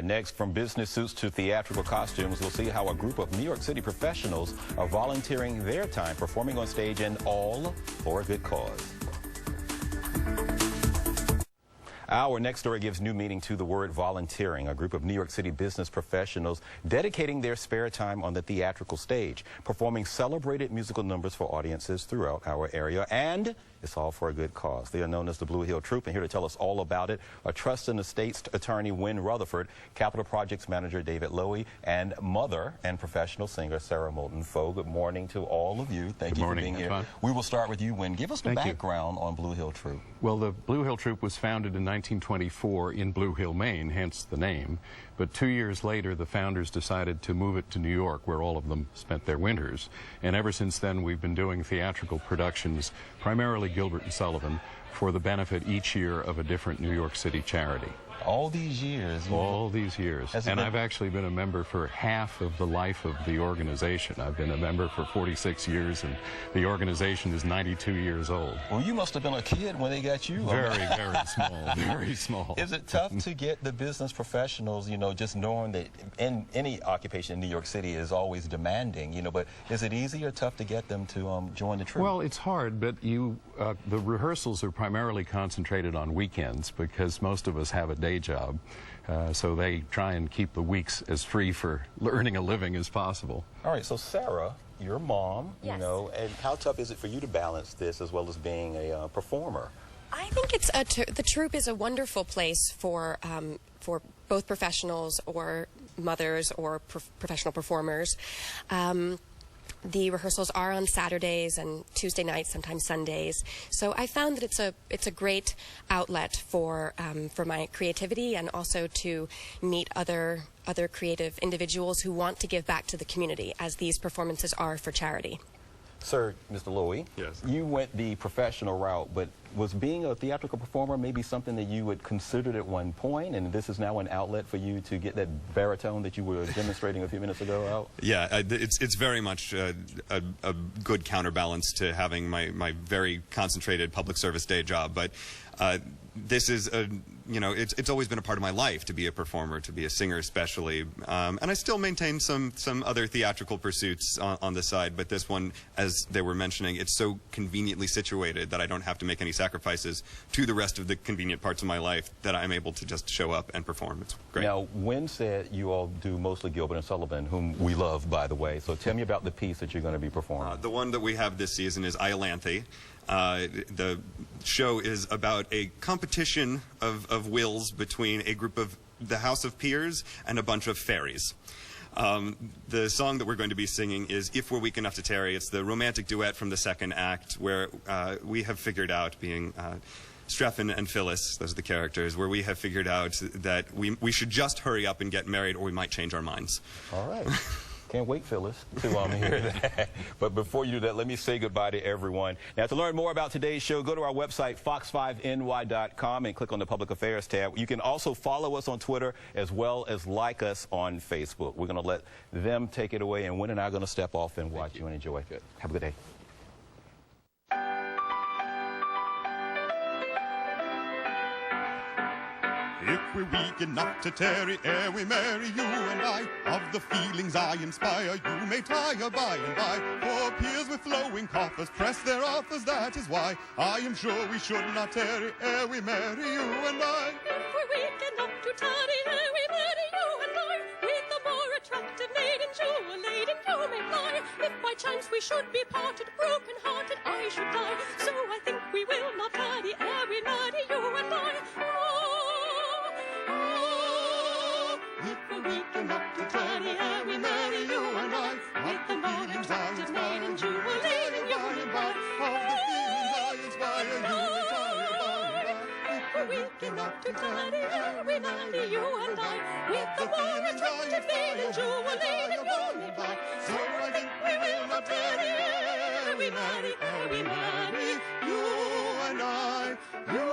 Next, from business suits to theatrical costumes, we'll see how a group of New York City professionals are volunteering their time performing on stage, and all for a good cause. Our next story gives new meaning to the word volunteering. A group of New York City business professionals dedicating their spare time on the theatrical stage, performing celebrated musical numbers for audiences throughout our area, and it's all for a good cause. They are known as the Blue Hill Troupe, and here to tell us all about it are Trust and Estates attorney Rutherfurd, Capital Projects manager David Loewy, and mother and professional singer Sarah Moulton. Faux, good morning to all of you. Thank you for being here. Fun. We will start with you, Wynn. Give us the background on Blue Hill Troupe. Well, the Blue Hill Troupe was founded in 1924 in Blue Hill, Maine, hence the name. But 2 years later, the founders decided to move it to New York, where all of them spent their winters. And ever since then, we've been doing theatrical productions, primarily Gilbert and Sullivan, for the benefit each year of a different New York City charity. All these years? All these years. And I've actually been a member for half of the life of the organization. I've been a member for 46 years, and the organization is 92 years old. Well, you must have been a kid when they got you. Very, very small, very small. Is it tough to get the business professionals, you know, just knowing that in any occupation in New York City is always demanding, you know, but is it easy or tough to get them to join the troupe? Well, it's hard, but the rehearsals are primarily concentrated on weekends because most of us have a day job, so they try and keep the weeks as free for earning a living as possible. All right, so Sarah, you're a mom, yes. You know, and how tough is it for you to balance this as well as being a performer? I think it's the troupe is a wonderful place for both professionals or mothers or professional performers. The rehearsals are on Saturdays and Tuesday nights, sometimes Sundays. So I found that it's a great outlet for my creativity, and also to meet other creative individuals who want to give back to the community, as these performances are for charity. Sir, Mr. Loewy, yes. You went the professional route, but was being a theatrical performer maybe something that you had considered at one point, and this is now an outlet for you to get that baritone that you were demonstrating a few minutes ago out? Yeah, it's very much a good counterbalance to having my very concentrated public service day job, but this is you know, it's always been a part of my life to be a performer, to be a singer especially, and I still maintain some other theatrical pursuits on the side, but this one, as they were mentioning, it's so conveniently situated that I don't have to make any sacrifices to the rest of the convenient parts of my life, that I'm able to just show up and perform. It's great. Now, Wynn said you all do mostly Gilbert and Sullivan, whom we love, by the way, so tell me about the piece that you're going to be performing. The one that we have this season is IOLANTHE. The show is about a competition of wills between a group of the House of Peers and a bunch of fairies. The song that we're going to be singing is If We're Weak Enough to Tarry. It's the romantic duet from the second act, where we have figured out, being Strephon and Phyllis, those are the characters, where we have figured out that we should just hurry up and get married, or we might change our minds. All right. Can't wait, Phyllis, to hear that. But before you do that, let me say goodbye to everyone. Now, to learn more about today's show, go to our website, fox5ny.com, and click on the Public Affairs tab. You can also follow us on Twitter as well as like us on Facebook. We're going to let them take it away, and Wynn and I are going to step off and watch you and enjoy. Good. Have a good day. If we're weak enough to tarry ere we marry, you and I, of the feelings I inspire, you may tire by and by. For peers with flowing coffers press their offers, that is why I am sure we should not tarry ere we marry, you and I. If we're weak enough to tarry ere we marry, you and I, with the more attractive maiden jewel laden you may fly. If by chance we should be parted, broken-hearted I should die. So I think we will not tarry ere we marry, you and I. If we're weak enough to tarry ere we marry, you and I, with the more attractive maiden jewel laden you may fly. Of the feelings I inspire, you may tire by and by. If we're weak enough to tarry ere we marry, you and I, with the more attractive maiden jewel laden you may fly. So I think we will not tarry ere we marry, you and I, you